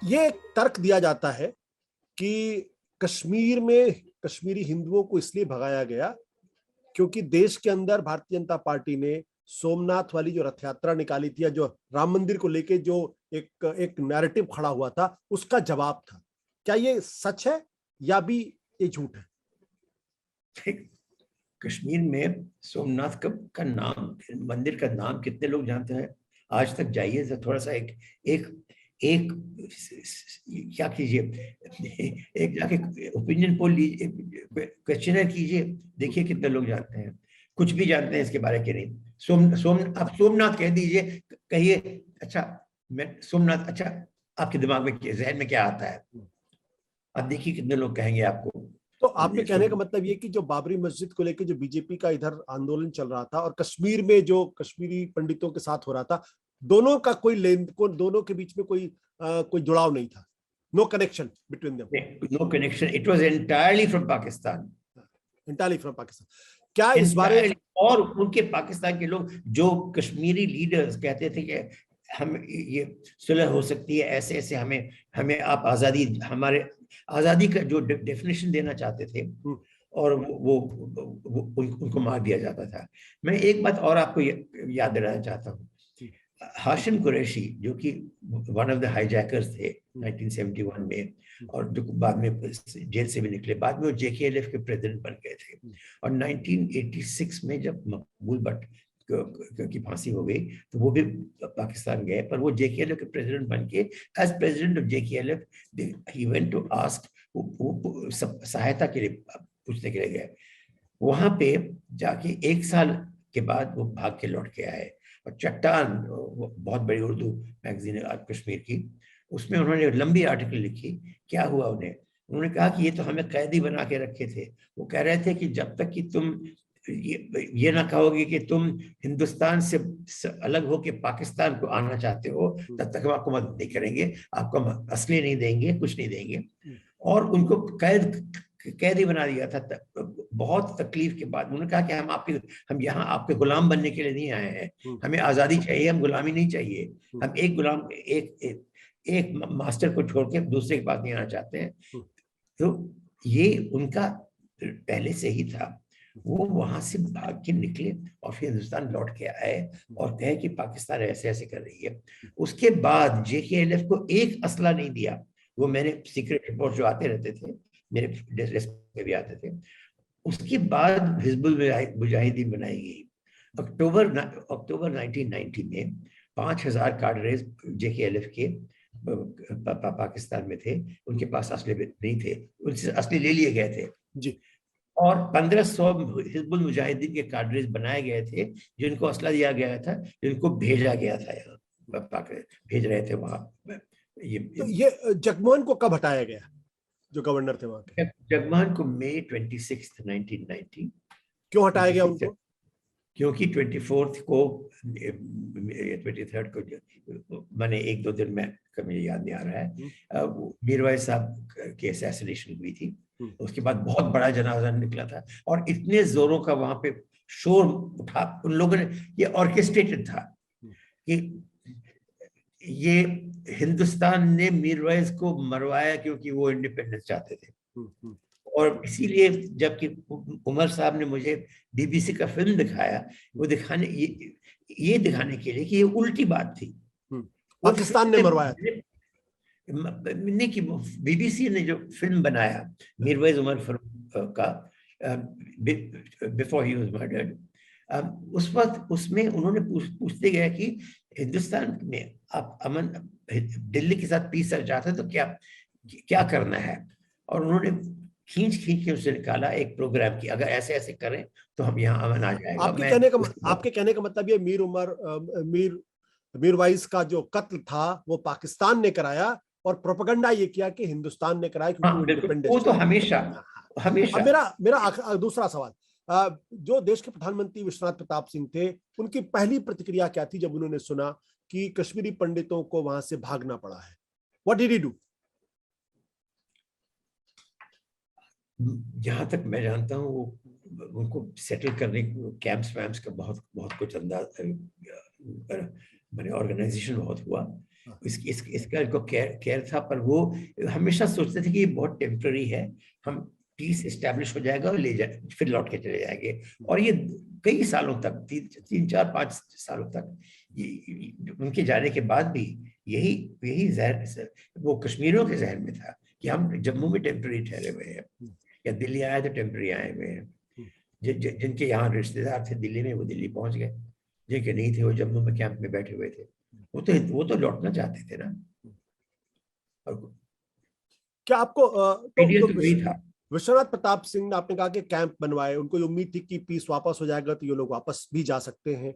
ये एक तर्क दिया जाता है कि कश्मीर में कश्मीरी हिंदुओं को इसलिए भगाया गया क्योंकि देश के अंदर भारतीय जनता पार्टी ने सोमनाथ वाली जो रथ यात्रा निकाली थी, या जो राम मंदिर को लेके जो एक एक नैरेटिव खड़ा हुआ था, उसका जवाब था। क्या ये सच है या भी ये झूठ है? कश्मीर में सोमनाथ का नाम, मंदिर का नाम कितने लोग जानते हैं? आज तक जाइए तो थोड़ा सा एक एक एक क्या कीजिए, एक जाके ओपिनियन पोल लीजिए, क्वेश्चनर कीजिए, देखिए कितने लोग जानते हैं। कुछ भी जानते हैं इसके बारे में नहीं। आप सोमनाथ कह दीजिए, कहिए अच्छा मैं सोमनाथ, अच्छा आपके दिमाग में जहन में क्या आता है? अब देखिए कितने लोग कहेंगे आपको। तो आपके कहने का मतलब ये कि जो बाबरी मस्जिद को लेकर जो बीजेपी का इधर आंदोलन चल रहा था और कश्मीर में जो कश्मीरी पंडितों के साथ हो रहा था, दोनों का कोई दोनों के बीच में कोई जुड़ाव नहीं था, no connection between them? No connection, it was entirely from Pakistan. Entirely from Pakistan. क्या इस बारे? और उनके पाकिस्तान के लोग, जो कश्मीरी लीडर्स कहते थे कि हम ये सुलह हो सकती है, ऐसे ऐसे हमें हमें आप आजादी, हमारे आजादी का जो डेफिनेशन देना चाहते थे, और उनको मार दिया जाता था। मैं एक बात और आपको याद दिलाना चाहता हूँ। हाशिम कुरैशी, जो कि वन ऑफ द हाईजैकर्स थे 1971 में, और जो बाद में जेल से भी निकले, बाद में वो जेकेएलएफ के प्रेसिडेंट बन गए थे। और 1986 में जब मकबूल भट्ट की फांसी हो गई तो वो भी पाकिस्तान गए, पर वो जेकेएलएफ के प्रेसिडेंट बन के, as president of JKLF he went to ask, वो सहायता के लिए पूछने के लिए गए। वहां पे जाके 1 साल के बाद वो भाग के लौट के आए। और चट्टान, बहुत बड़ी उर्दू मैगजीन है कश्मीर की, उसमें उन्होंने लंबी आर्टिकल लिखी। क्या हुआ उन्हें? उन्होंने कहा कि ये तो हमें कैदी बना के रखे थे। वो कह रहे थे कि जब तक कि तुम ये ना कहोगे कि तुम हिंदुस्तान से अलग होके पाकिस्तान को आना चाहते हो, तब तक हम आपको मदद नहीं करेंगे, आपको हम असली नहीं देंगे, कुछ नहीं देंगे। और उनको कैदी बना दिया था। बहुत तकलीफ के बाद उन्होंने कहा कि हम यहाँ आपके गुलाम बनने के लिए नहीं आए हैं, हमें आजादी चाहिए, हम गुलामी नहीं चाहिए। हम एक गुलाम, एक मास्टर को छोड़ के दूसरे के पास नहीं आना चाहते हैं। तो ये उनका पहले से ही था। वो वहां से भाग के निकले और फिर हिंदुस्तान लौट के आए और कहे कि पाकिस्तान ऐसे ऐसे कर रही है। उसके बाद जेकेएलएफ को एक असला नहीं दिया। वो मैंने सीक्रेट रिपोर्ट जो आते रहते थे, मेरे डेस्क पे भी आते थे। उसके बाद हिजबुल मुजाहिदीन बनाई गई। अक्टूबर 1990 में 5,000 काडरेज जेकेएलएफ के पाकिस्तान में थे। उनके पास असले नहीं थे, उनसे असले ले लिए गए थे जी। और 1500 हिजबुल मुजाहिदीन के काडरेज बनाए गए थे, जिनको असला दिया गया था, जिनको भेजा गया था यहाँ, भेज रहे थे वहां। तो ये जगमोहन को कब हटाया गया, जो गवर्नर थे वहां के? जगमोहन को मई 26, 1990। क्यों हटाया गया उनको? क्योंकि 24 को, 23 को, मैंने 1-2 दिन में, मुझे याद नहीं आ रहा है, मीरवाइज साहब की असैसिनेशन हुई थी। उसके बाद बहुत बड़ा जनाजा निकला था और इतने जोरों का वहां पे शोर उठा उन लोगों ने, ये ऑर्केस्ट्रेटेड था कि ये हिंदुस्तान ने मीरवाइज को मरवाया क्योंकि वो इंडिपेंडेंस चाहते थे। और इसीलिए जबकि उमर साहब ने मुझे बीबीसी का फिल्म दिखाया, वो ये दिखाने के लिए कि ये उल्टी बात थी, पाकिस्तान ने मरवाया नहीं, कि बीबीसी ने जो फिल्म बनाया मीरवाइज उमर फारूक का, बिफोर ही वाज मर्डर्ड, उस वक्त उसमें उन्होंने पूछते गए कि हिंदुस्तान में आप अमन, दिल्ली के साथ पीस चाहते तो क्या करना है। और उन्होंने खींच के उसे निकाला एक प्रोग्राम की, अगर ऐसे ऐसे करें तो हम यहाँ अमन आ जाएगा। आपके कहने का मतलब ये मीरवाइज का जो कत्ल था वो पाकिस्तान ने कराया और प्रोपेगेंडा ये किया कि हिंदुस्तान ने कराया क्योंकि वो इंडिपेंडेंस। वो तो हमेशा हमेशा। अब मेरा दूसरा सवाल, जो देश के प्रधानमंत्री विश्वनाथ प्रताप सिंह थे, उनकी पहली प्रतिक्रिया क्या थी जब उन्होंने सुना कि कश्मीरी पंडितों को वहां से भागना पड़ा है? What did he do? जहां तक मैं जानता हूँ, वो उनको सेटल करने, कैंप्स वैम्प्स का बहुत बहुत कुछ अंदाज, मैंने ऑर्गेनाइजेशन बहुत हुआ। इसका इनको केयर था, पर वो हमेशा सोचते थे कि ये बहुत टेम्पररी है, हम पीस एस्टेब्लिश हो जाएगा और ले जाए फिर लौट के चले जाएंगे। और ये कई सालों तक, 3, 4, 5 सालों तक उनके जाने के बाद भी यही जहन वो कश्मीरियों के जहन में था कि हम जम्मू में टेम्पररी ठहरे हुए हैं, या दिल्ली आए तो टेम्पररी आए हुए हैं। जिनके यहाँ रिश्तेदार थे दिल्ली में, वो दिल्ली पहुंच गए, जिनके नहीं थे वो जम्मू में कैंप में बैठे हुए थे। वो तो लौटना चाहते थे ना। और क्या आपको आइडिया तो वही था। विश्वनाथ प्रताप सिंह ने, आपने कहा कि कैंप बनवाए, उनको ये उम्मीद थी कि पीस वापस हो जाएगा तो ये लोग वापस भी जा सकते हैं,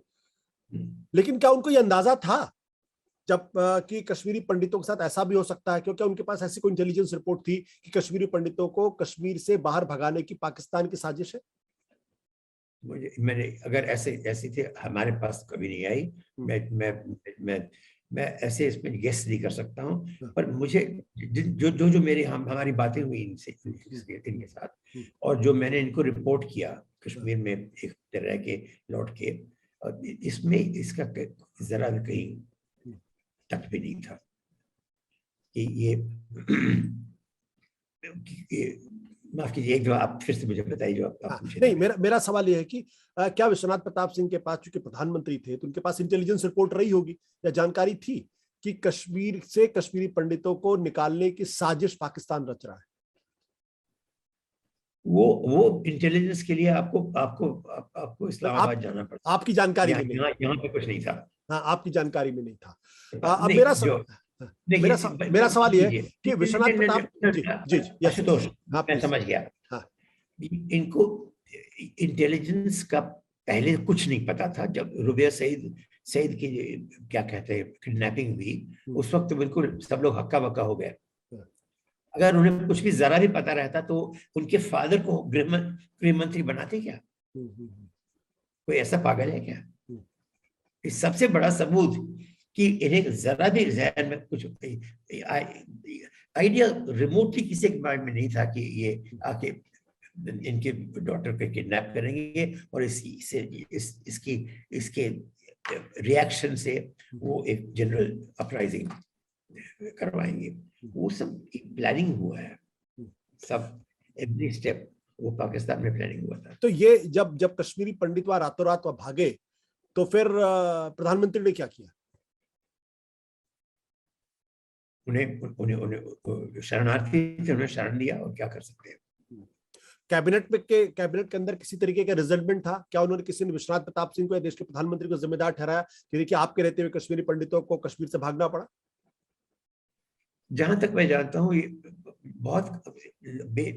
लेकिन क्या उनको ये अंदाजा था जब कि कश्मीरी पंडितों के साथ ऐसा भी हो सकता है? क्योंकि उनके पास ऐसी कोई इंटेलिजेंस रिपोर्ट थी कि कश्मीरी पंडितों को कश्मीर से बाहर भगाने की पाकिस्तान की साजिश है? मैंने अगर ऐसी थी हमारे पास कभी नहीं आई। मैं ऐसे इसमें गेस नहीं कर सकता हूँ, पर मुझे जो मेरे हमारी बातें हुई इनके साथ, और जो मैंने इनको रिपोर्ट किया कश्मीर में एक तरह के लौट के, इसमें इसका जरा भी कहीं तक भी नहीं था कि ये माफ कीजिए, एक जो आप फिर से मुझे बताइए जो आप पूछे। नहीं, मेरा सवाल यह है कि क्या विश्वनाथ प्रताप सिंह के पास, चूंकि प्रधानमंत्री थे, तो उनके पास इंटेलिजेंस रिपोर्ट रही होगी या जानकारी थी कि कश्मीर से कश्मीरी पंडितों को निकालने की साजिश पाकिस्तान रच रहा है? वो इंटेलिजेंस के लिए आपको इस्लामाबाद जाना पड़ता। आपकी जानकारी में नहीं? यहाँ पे कुछ नहीं था। हाँ, आपकी जानकारी में नहीं था। अब मेरा सवाल यह है कि विश्वनाथ प्रताप जी आशुतोष, मैं समझ गया। हाँ, इनको इंटेलिजेंस का पहले कुछ नहीं पता था। जब रुबिया सईद की क्या कहते हैं किडनैपिंग हुई, उस वक्त बिल्कुल सब लोग हक्का बक्का हो गए। अगर उन्हें कुछ भी जरा भी पता रहता तो उनके फादर को गृह मंत्री बनाते क्या? कोई ऐसा पागल है क्या? इस सबसे बड़ा सबूत कि इन्हें जरा भी जहन में कुछ आइडिया रिमोटली किसी के माइंड में नहीं था कि ये आके इनके डॉटर को किडनैप करेंगे और इसके रिएक्शन से वो एक जनरल अपराइजिंग करवाएंगे। वो सब प्लानिंग हुआ है, सब एवरी स्टेप वो पाकिस्तान में प्लानिंग हुआ था। तो ये जब कश्मीरी पंडित वहां रातों रात भागे, तो फिर प्रधानमंत्री ने क्या किया? उन्हें शरणार्थी थे, उन्हें शरण लिया, और क्या कर सकते हैं। कैबिनेट के अंदर किसी तरीके का रिजल्टमेंट था क्या? उन्होंने किसी ने विश्वनाथ प्रताप सिंह को या देश के प्रधानमंत्री को जिम्मेदार ठहराया कि देखिए आपके रहते हुए कश्मीरी पंडितों को कश्मीर से भागना पड़ा? जहां तक मैं जानता हूँ, ये बहुत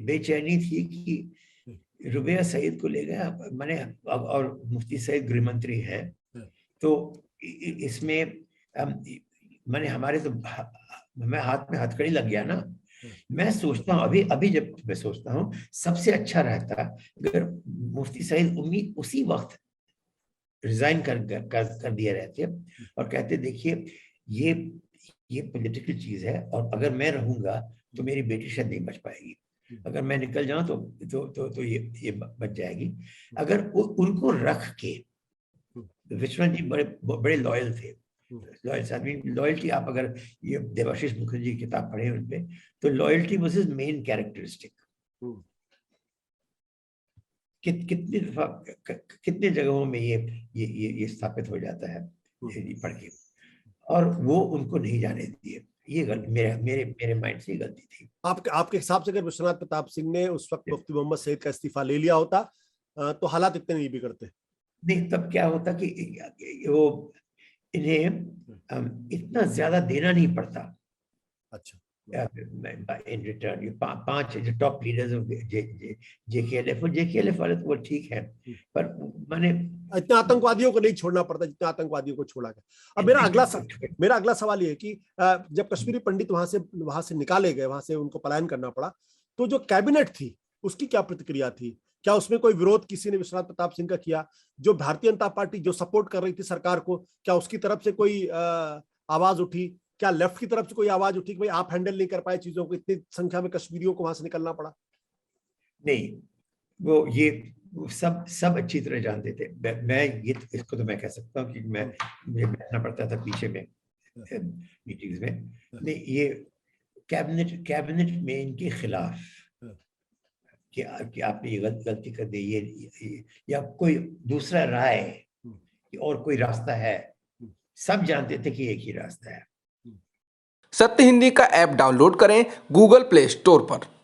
बेचैनी थी कि रुबिया सईद को ले गया, मैंने, और मुफ्ती सईद गृह मंत्री है, तो इसमें मैंने हमारे तो मैं हाथ में हथकड़ी लग गया ना। मैं सोचता हूँ अभी जब मैं सोचता हूँ सबसे अच्छा रहता अगर मुफ्ती सईद उसी वक्त रिजाइन कर दिए रहते और कहते देखिए ये पॉलिटिकल चीज है, और अगर मैं रहूंगा तो मेरी बेटी शायद नहीं बच पाएगी, अगर मैं निकल जाऊं तो ये बच जाएगी। अगर उनको रख के, विश्वनाथ जी बड़े लॉयल थे, लॉयल्टी, आप अगर ये देवाशीष मुखर्जी की किताब पढ़े उनपे, तो loyalty was his main characteristic. कितने जगहों में ये स्थापित हो जाता है पढ़ के, और वो उनको नहीं जाने दिए। ये गलती मेरे माइंड से गलती थी। आपके हिसाब से अगर विश्वनाथ प्रताप सिंह ने उस वक्त मुफ्ती मोहम्मद सईद का इस्तीफा ले लिया होता तो हालात इतने नहीं बिगड़ते? नहीं, तब क्या होता कि वो इन्हें इतना ज्यादा देना नहीं पड़ता। अच्छा, इन रिटर्न ये 5 टॉप लीडर्स ऑफ जेकेएलएफ, और जेकेएलएफ वाले तो वो ठीक है, पर मैंने इतना आतंकवादियों को नहीं छोड़ना पड़ता जितना आतंकवादियों को छोड़ा गया। अब मेरा अगला सवाल ये है कि जब कश्मीरी पंडित वहां से निकाले गए, वहां से उनको पलायन करना पड़ा, तो जो कैबिनेट थी उसकी क्या प्रतिक्रिया थी? क्या उसमें कोई विरोध किसी ने विश्वनाथ प्रताप सिंह का किया? जो भारतीय जनता पार्टी जो सपोर्ट कर रही थी सरकार को, क्या उसकी तरफ से कोई आवाज उठी? क्या लेफ्ट की तरफ से कोई आवाज उठी कि भाई आप हैंडल नहीं कर पाए चीजों को, इतनी संख्या में कश्मीरियों को वहां से निकलना पड़ा? नहीं, वो ये सब अच्छी तरह जानते थे। मैं इसको तो मैं कह सकता हूँ कि मुझे बैठना पड़ता था पीछे में मीटिंग्स में, नहीं ये कैबिनेट में इनके खिलाफ कि आपने ये गलती कर दी, ये या कोई दूसरा राय और कोई रास्ता है, सब जानते थे कि एक ही रास्ता है। सत्य हिंदी का ऐप डाउनलोड करें गूगल प्ले स्टोर पर।